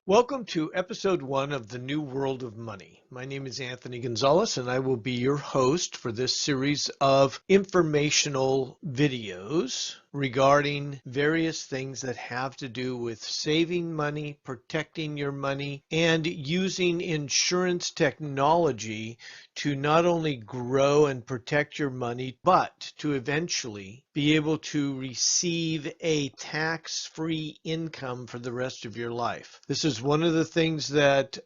Welcome to episode 1 of The New World of Money. My name is Anthony Gonzalez, and I will be your host for this series of informational videos regarding various things that have to do with saving money, protecting your money, and using insurance technology to not only grow and protect your money, but to eventually be able to receive a tax-free income for the rest of your life. This is one of the things that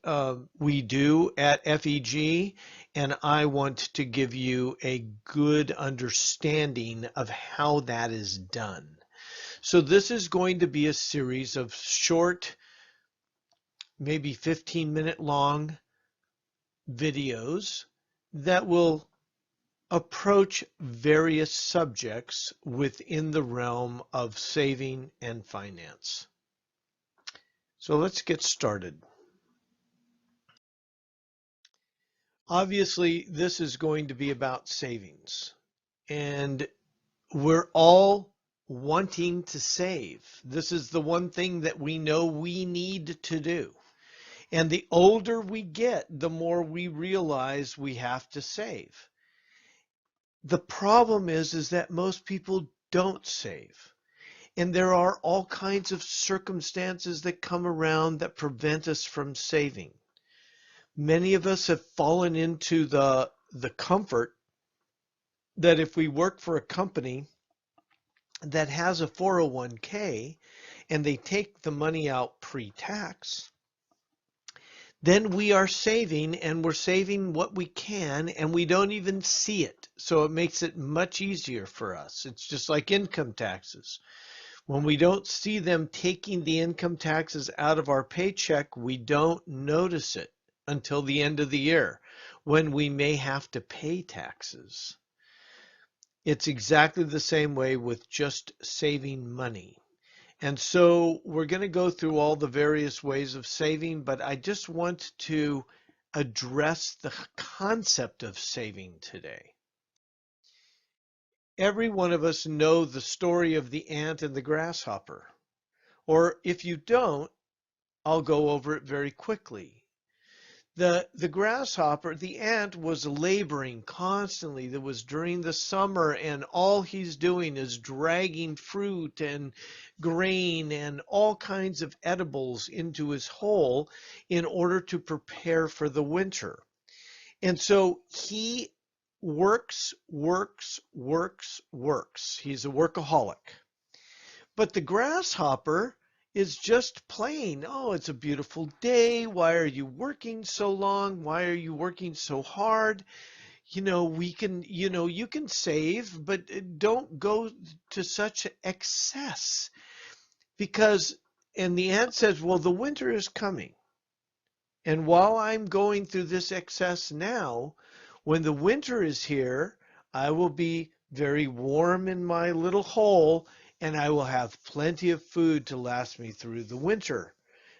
we do at FEG, and I want to give you a good understanding of how that is done. So this is going to be a series of short, maybe 15-minute long videos that will approach various subjects within the realm of saving and finance. So let's get started. Obviously, this is going to be about savings, and we're all wanting to save. This is the one thing that we know we need to do. And the older we get, the more we realize we have to save. The problem is that most people don't save. And there are all kinds of circumstances that come around that prevent us from saving. Many of us have fallen into the comfort that if we work for a company that has a 401k and they take the money out pre-tax, then we are saving, and we're saving what we can, and we don't even see it. So it makes it much easier for us. It's just like income taxes. When we don't see them taking the income taxes out of our paycheck, we don't notice it until the end of the year when we may have to pay taxes. It's exactly the same way with just saving money. And so we're going to go through all the various ways of saving, but I just want to address the concept of saving today. Every one of us know the story of the ant and the grasshopper. Or if you don't, I'll go over it very quickly. The grasshopper, the ant, was laboring constantly. That was during the summer, and all he's doing is dragging fruit and grain and all kinds of edibles into his hole in order to prepare for the winter. And so he works. He's a workaholic. But the grasshopper is just plain, oh, it's a beautiful day. Why are you working so long? Why are you working so hard? You can save, but don't go to such excess because, and the ant says, well, the winter is coming. And while I'm going through this excess now, when the winter is here, I will be very warm in my little hole, and I will have plenty of food to last me through the winter.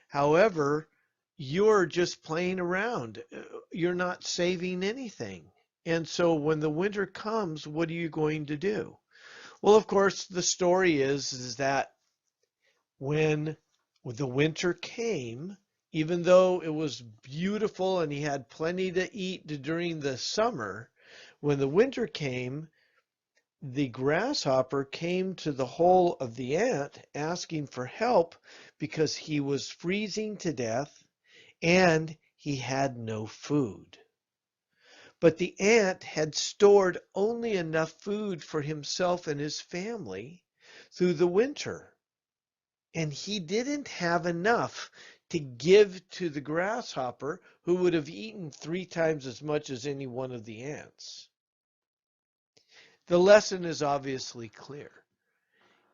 However, you're just playing around. You're not saving anything. And so when the winter comes, what are you going to do? Well, of course, the story is that when the winter came, even though it was beautiful and he had plenty to eat during the summer, when the winter came, the grasshopper came to the hole of the ant asking for help because he was freezing to death and he had no food. But the ant had stored only enough food for himself and his family through the winter. And he didn't have enough to give to the grasshopper, who would have eaten 3 times as much as any one of the ants. The lesson is obviously clear.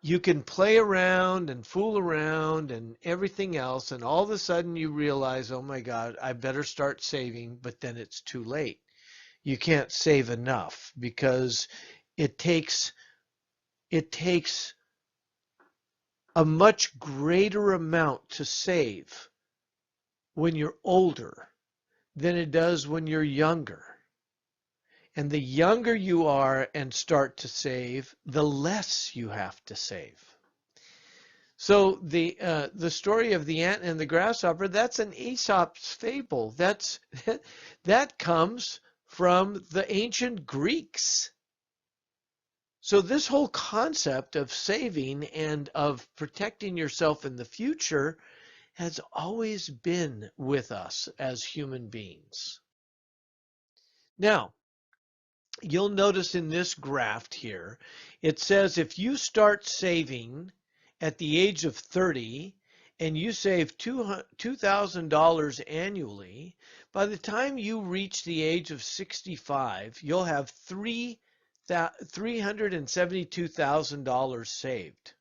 You can play around and fool around and everything else, and all of a sudden you realize, oh my God, I better start saving, but then it's too late. You can't save enough because it takes a much greater amount to save when you're older than it does when you're younger. And the younger you are and start to save, the less you have to save. So the story of the ant and the grasshopper, that's an Aesop's fable. That comes from the ancient Greeks. So this whole concept of saving and of protecting yourself in the future has always been with us as human beings. Now, you'll notice in this graph here, it says if you start saving at the age of 30 and you save $2,000 annually, by the time you reach the age of 65, you'll have $372,000 saved.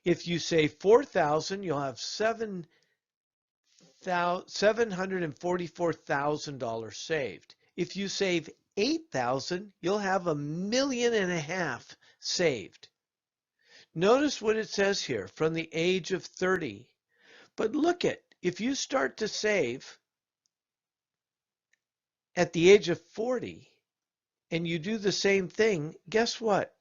If you save 4,000, you'll have $744,000 saved. If you save 8,000, you'll have $1.5 million saved. Notice what it says here, from the age of 30. But look at, if you start to save at the age of 40 and you do the same thing, guess what?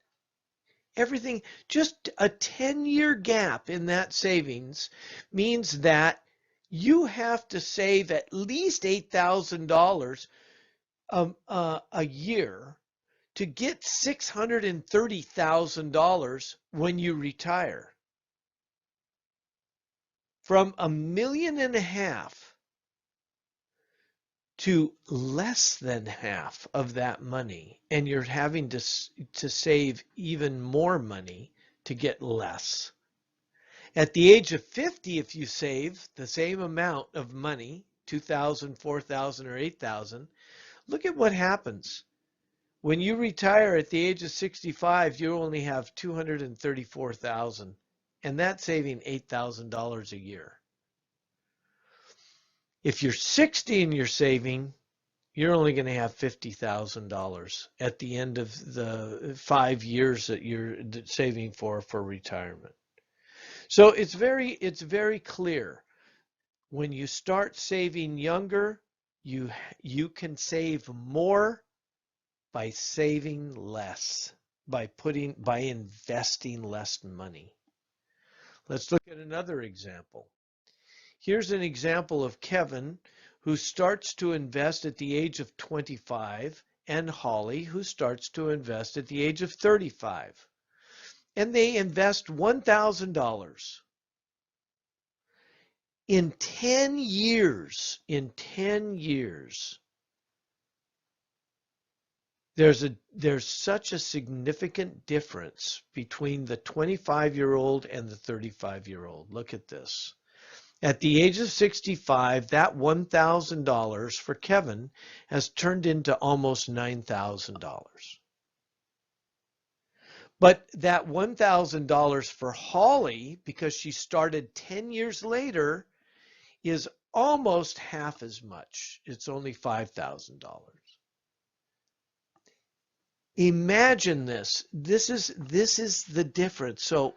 Everything, just a 10-year gap in that savings means that you have to save at least $8,000 a year to get $630,000 when you retire. From $1.5 million to less than half of that money, and you're having to save even more money to get less. At the age of 50, if you save the same amount of money, 2,000, 4,000, or 8,000, look at what happens. When you retire at the age of 65, you only have 234,000, and that's saving $8,000 a year. If you're 60 and you're saving, you're only going to have $50,000 at the end of the 5 years that you're saving for retirement. So it's very clear. When you start saving younger, you can save more by saving less, by investing less money. Let's look at another example. Here's an example of Kevin, who starts to invest at the age of 25, and Holly, who starts to invest at the age of 35. And they invest $1,000. In 10 years, there's such a significant difference between the 25-year-old and the 35-year-old. Look at this. At the age of 65, that $1,000 for Kevin has turned into almost $9,000. But that $1,000 for Holly, because she started 10 years later, is almost half as much. It's only $5,000. Imagine this. This is the difference. So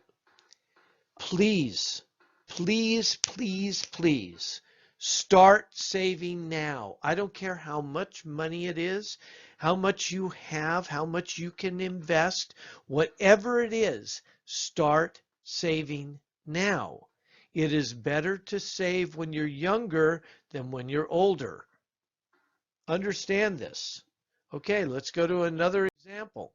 please, please, please, please start saving now. I don't care how much money it is, how much you have, how much you can invest, whatever it is, start saving now. It is better to save when you're younger than when you're older. Understand this. Okay, let's go to another example.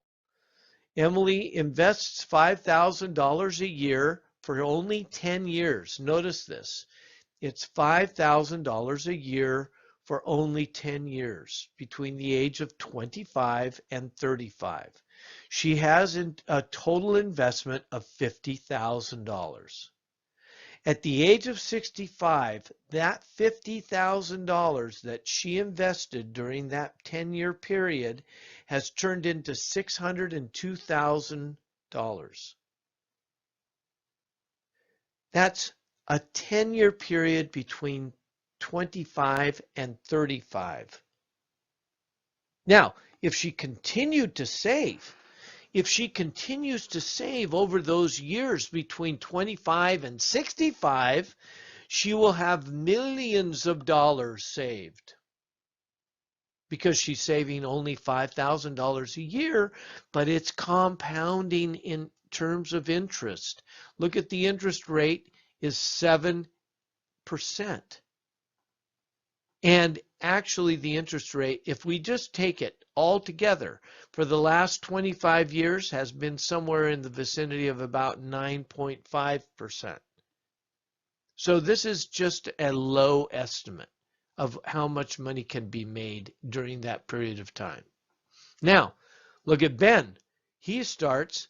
Emily invests $5,000 a year for only 10 years. Notice this. It's $5,000 a year for only 10 years, between the age of 25 and 35. She has a total investment of $50,000. At the age of 65, that $50,000 that she invested during that 10-year period has turned into $602,000. That's a 10-year period between 25 and 35. Now, if she continued to save, if she continues to save over those years between 25 and 65, she will have millions of dollars saved, because she's saving only $5,000 a year, but it's compounding terms of interest. Look at the interest rate is 7%. And actually the interest rate, if we just take it all together, for the last 25 years has been somewhere in the vicinity of about 9.5%. So this is just a low estimate of how much money can be made during that period of time. Now, look at Ben. He starts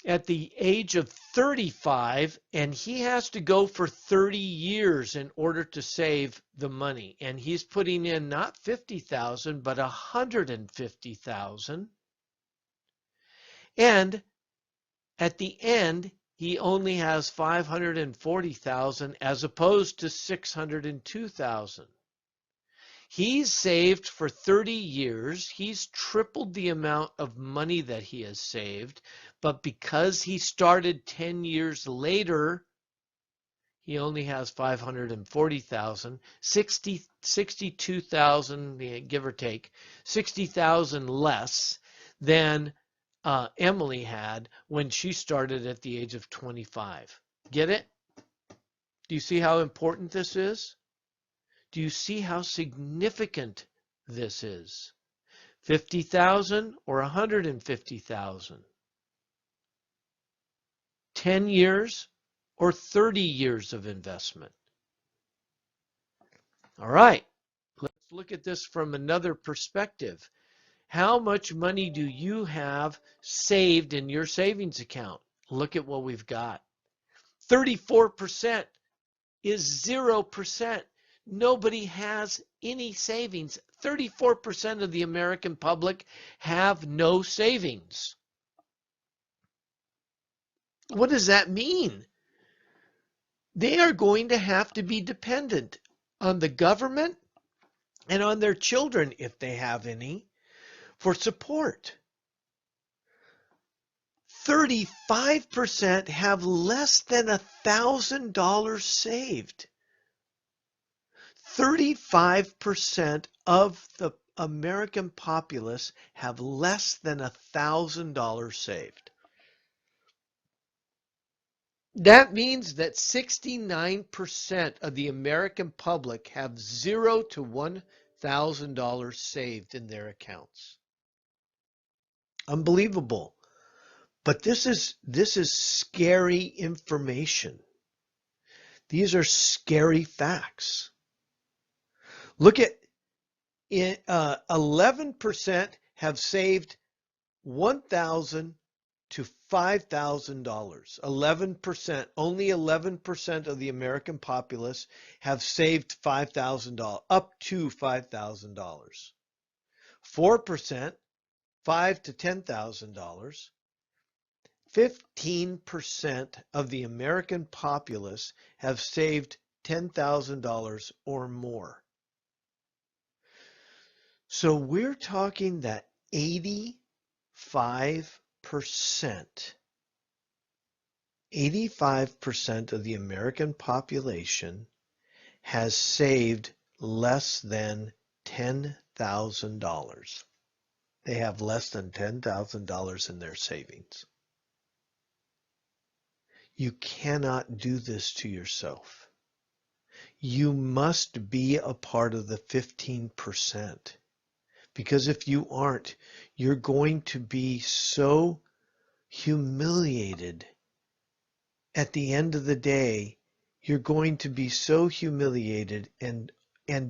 at the age of 35, and he has to go for 30 years in order to save the money. And he's putting in not 50,000, but 150,000. And at the end, he only has 540,000 as opposed to 602,000. He's saved for 30 years. He's tripled the amount of money that he has saved. But because he started 10 years later, he only has 540,000, 62,000, give or take, 60,000 less than Emily had when she started at the age of 25. Get it? Do you see how important this is? Do you see how significant this is? 50,000 or 150,000? 10 years or 30 years of investment? All right, let's look at this from another perspective. How much money do you have saved in your savings account? Look at what we've got. 34% is 0%. Nobody has any savings. 34% of the American public have no savings. What does that mean? They are going to have to be dependent on the government and on their children, if they have any, for support. 35% have less than $1,000 saved. 35% of the American populace have less than $1,000 saved. That means that 69% of the American public have $0 to $1,000 saved in their accounts. Unbelievable. But this is scary information. These are scary facts. Look at 11% have saved $1,000 to $5,000. 11%, only 11% of the American populace have saved $5,000, up to $5,000. 4%, $5,000 to $10,000. 15% of the American populace have saved $10,000 or more. So we're talking that 85% of the American population has saved less than $10,000. They have less than $10,000 in their savings. You cannot do this to yourself. You must be a part of the 15%. Because if you aren't, you're going to be so humiliated. At the end of the day, you're going to be so humiliated and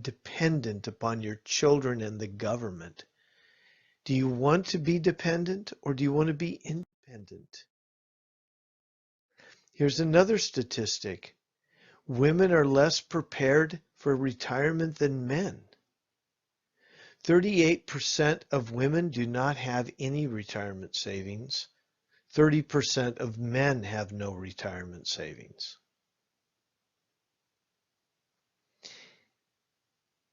dependent upon your children and the government. Do you want to be dependent or do you want to be independent? Here's another statistic. Women are less prepared for retirement than men. 38% of women do not have any retirement savings. 30% of men have no retirement savings.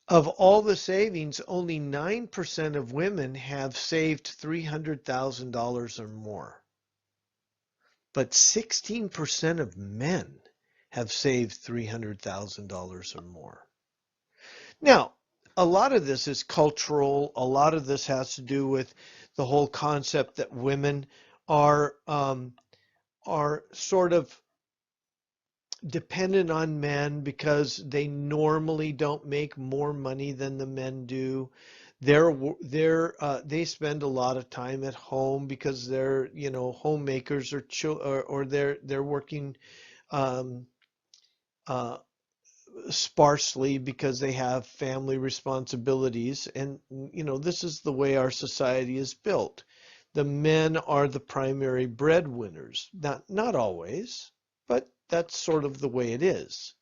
Of all the savings, only 9% of women have saved $300,000 or more. But 16% of men have saved $300,000 or more. Now, a lot of this is cultural. A lot of this has to do with the whole concept that women are um, are sort of dependent on men because they normally don't make more money than the men do. They spend a lot of time at home because they're, homemakers, or they're working um, uh, sparsely because they have family responsibilities. And this is the way our society is built. The men are the primary breadwinners. Not always, but that's sort of the way it is.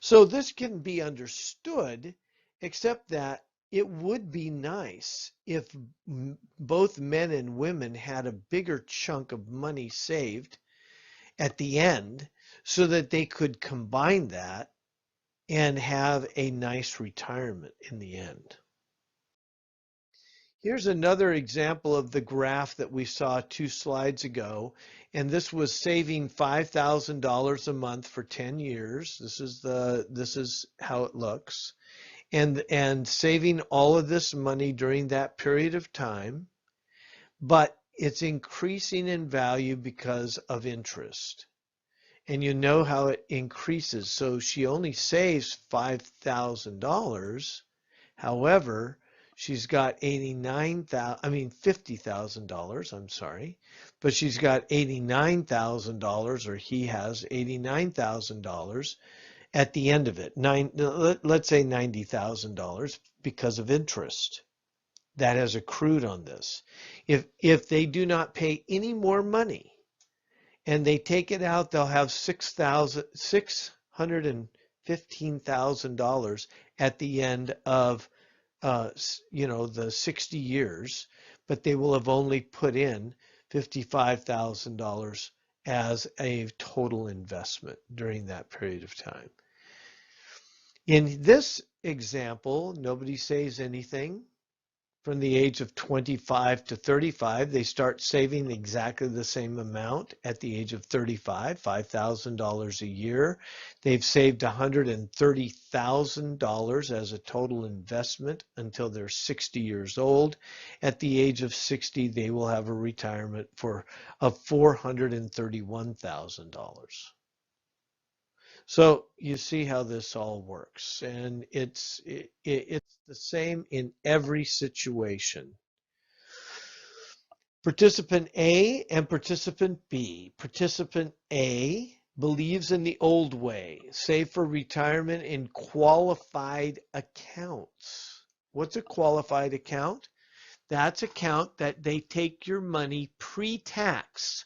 So this can be understood, except that it would be nice if both men and women had a bigger chunk of money saved at the end so that they could combine that and have a nice retirement in the end. Here's another example of the graph that we saw 2 slides ago, and this was saving $5,000 a month for 10 years. This is how it looks. And saving all of this money during that period of time, but it's increasing in value because of interest. And you know how it increases. So she only saves $5,000. However, she's got $50,000, I'm sorry, but she's got $89,000, or he has $89,000 at the end of it. Let's say $90,000 because of interest that has accrued on this. If they do not pay any more money and they take it out, they'll have $615,000 at the end of the 60 years, but they will have only put in $55,000 as a total investment during that period of time. In this example, nobody says anything. From the age of 25 to 35, they start saving exactly the same amount at the age of 35, $5,000 a year. They've saved $130,000 as a total investment until they're 60 years old. At the age of 60, they will have a retirement of $431,000. So you see how this all works, and it's the same in every situation. Participant A and participant B. Participant A believes in the old way, save for retirement in qualified accounts. What's a qualified account? That's account that they take your money pre-tax.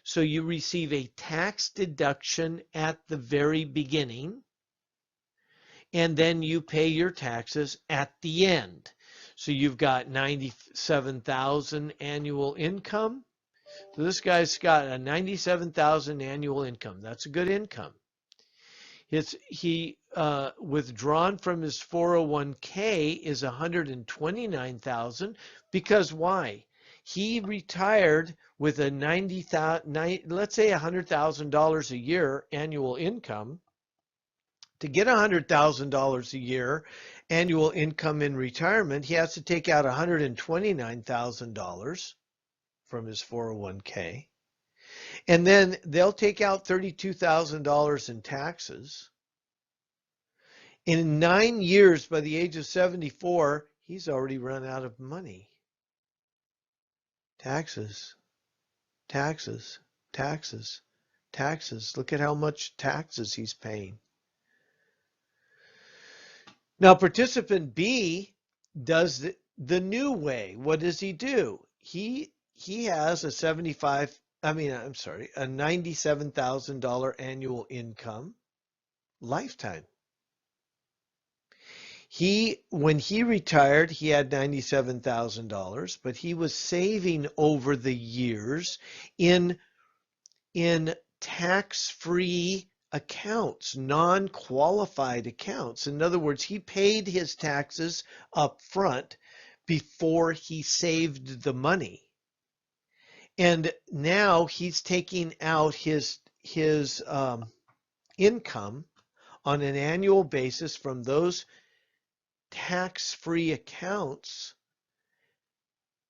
So you receive a tax deduction at the very beginning, and then you pay your taxes at the end. So you've got 97,000 annual income. So this guy's got a 97,000 annual income. That's a good income. He withdrawn from his 401k is 129,000 because why? He retired with a let's say $100,000 a year annual income. To get $100,000 a year annual income in retirement, he has to take out $129,000 from his 401k. And then they'll take out $32,000 in taxes. In 9 years, by the age of 74, he's already run out of money. Taxes, taxes, taxes, taxes. Look at how much taxes he's paying. Now, participant B does the new way. What does he do? He has a $97,000 annual income, lifetime. When he retired, he had $97,000, but he was saving over the years in tax-free accounts, non-qualified accounts. In other words, he paid his taxes up front before he saved the money. And now he's taking out his income on an annual basis from those tax-free accounts,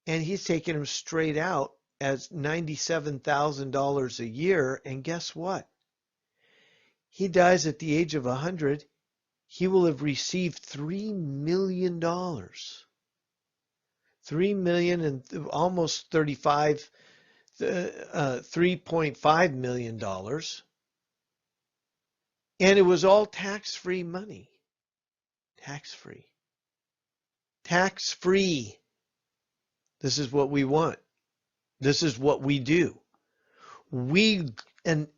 and he's taking them straight out as $97,000 a year, and guess what? He dies at the age of 100, he will have received $3 million. $3 million and almost 35, $3.5 million. And it was all tax-free money. Tax-free. Tax-free. This is what we want. This is what we do. We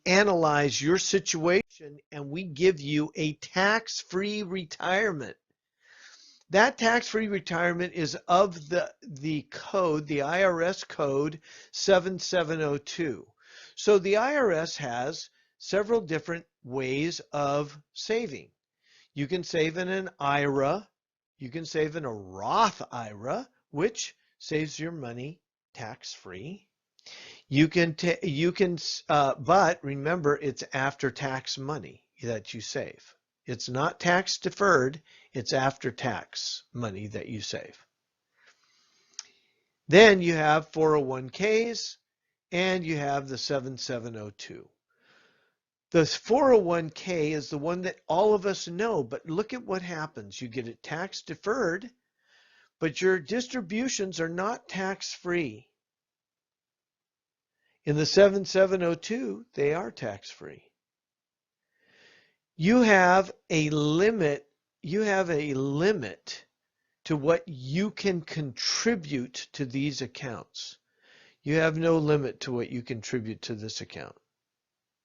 analyze your situation and we give you a tax-free retirement. That tax-free retirement is of the code, the IRS code 7702. So the IRS has several different ways of saving. You can save in an IRA. You can save in a Roth IRA, which saves your money tax-free. But remember, it's after-tax money that you save. It's not tax deferred, it's after-tax money that you save. Then you have 401ks and you have the 7702. The 401k is the one that all of us know, but look at what happens. You get it tax deferred, but your distributions are not tax-free. In the 7702, they are tax-free. You have a limit to what you can contribute to these accounts. You have no limit to what you contribute to this account.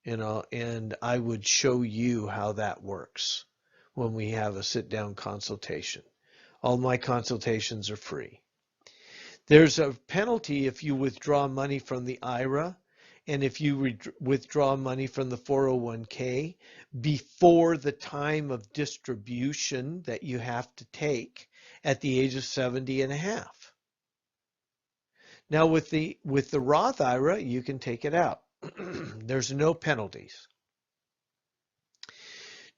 And I would show you how that works when we have a sit-down consultation. All my consultations are free. There's a penalty if you withdraw money from the IRA and if you withdraw money from the 401k before the time of distribution that you have to take at the age of 70 and a half. Now with the Roth IRA, you can take it out. There's no penalties.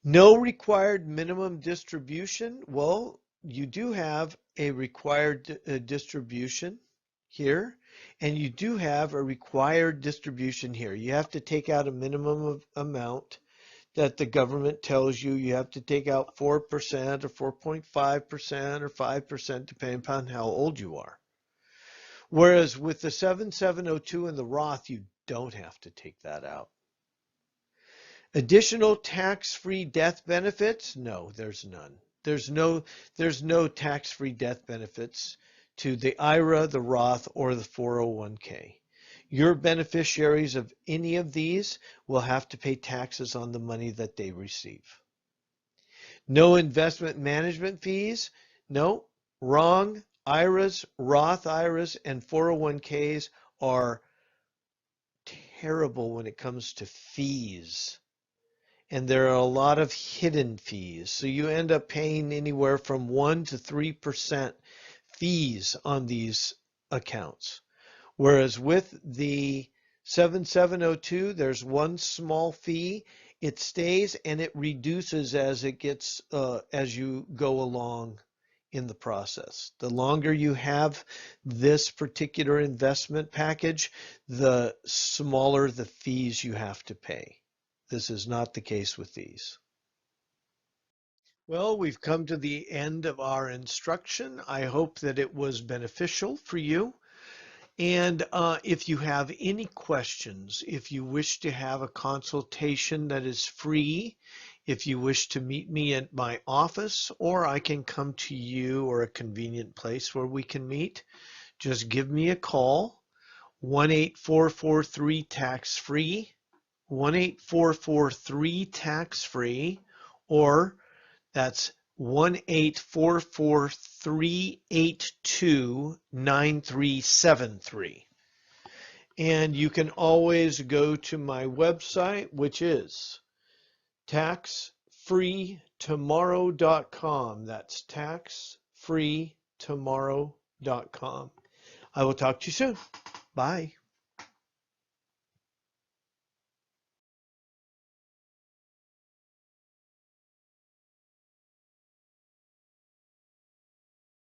No required minimum distribution. Well, you do have a required distribution here, and you do have a required distribution here. You have to take out a minimum amount that the government tells you. You have to take out 4% or 4.5% or 5% depending upon how old you are. Whereas with the 7702 and the Roth, you don't have to take that out. Additional tax-free death benefits? No, there's none. There's no tax-free death benefits to the IRA, the Roth, or the 401k. Your beneficiaries of any of these will have to pay taxes on the money that they receive. No investment management fees? No, wrong. IRAs, Roth IRAs, and 401ks are terrible when it comes to fees. And there are a lot of hidden fees. So you end up paying anywhere from 1 to 3% fees on these accounts. Whereas with the 7702, there's one small fee. It stays and it reduces as it gets as you go along in the process. The longer you have this particular investment package, the smaller the fees you have to pay. This is not the case with these. Well, we've come to the end of our instruction. I hope that it was beneficial for you. And if you have any questions, if you wish to have a consultation that is free, if you wish to meet me at my office, or I can come to you or a convenient place where we can meet, just give me a call, 1-844-3-TAX-FREE, 1-844-3-TAX-FREE, or that's 1-844-382-9373. And you can always go to my website, which is taxfreetomorrow.com. That's taxfreetomorrow.com. I will talk to you soon. Bye.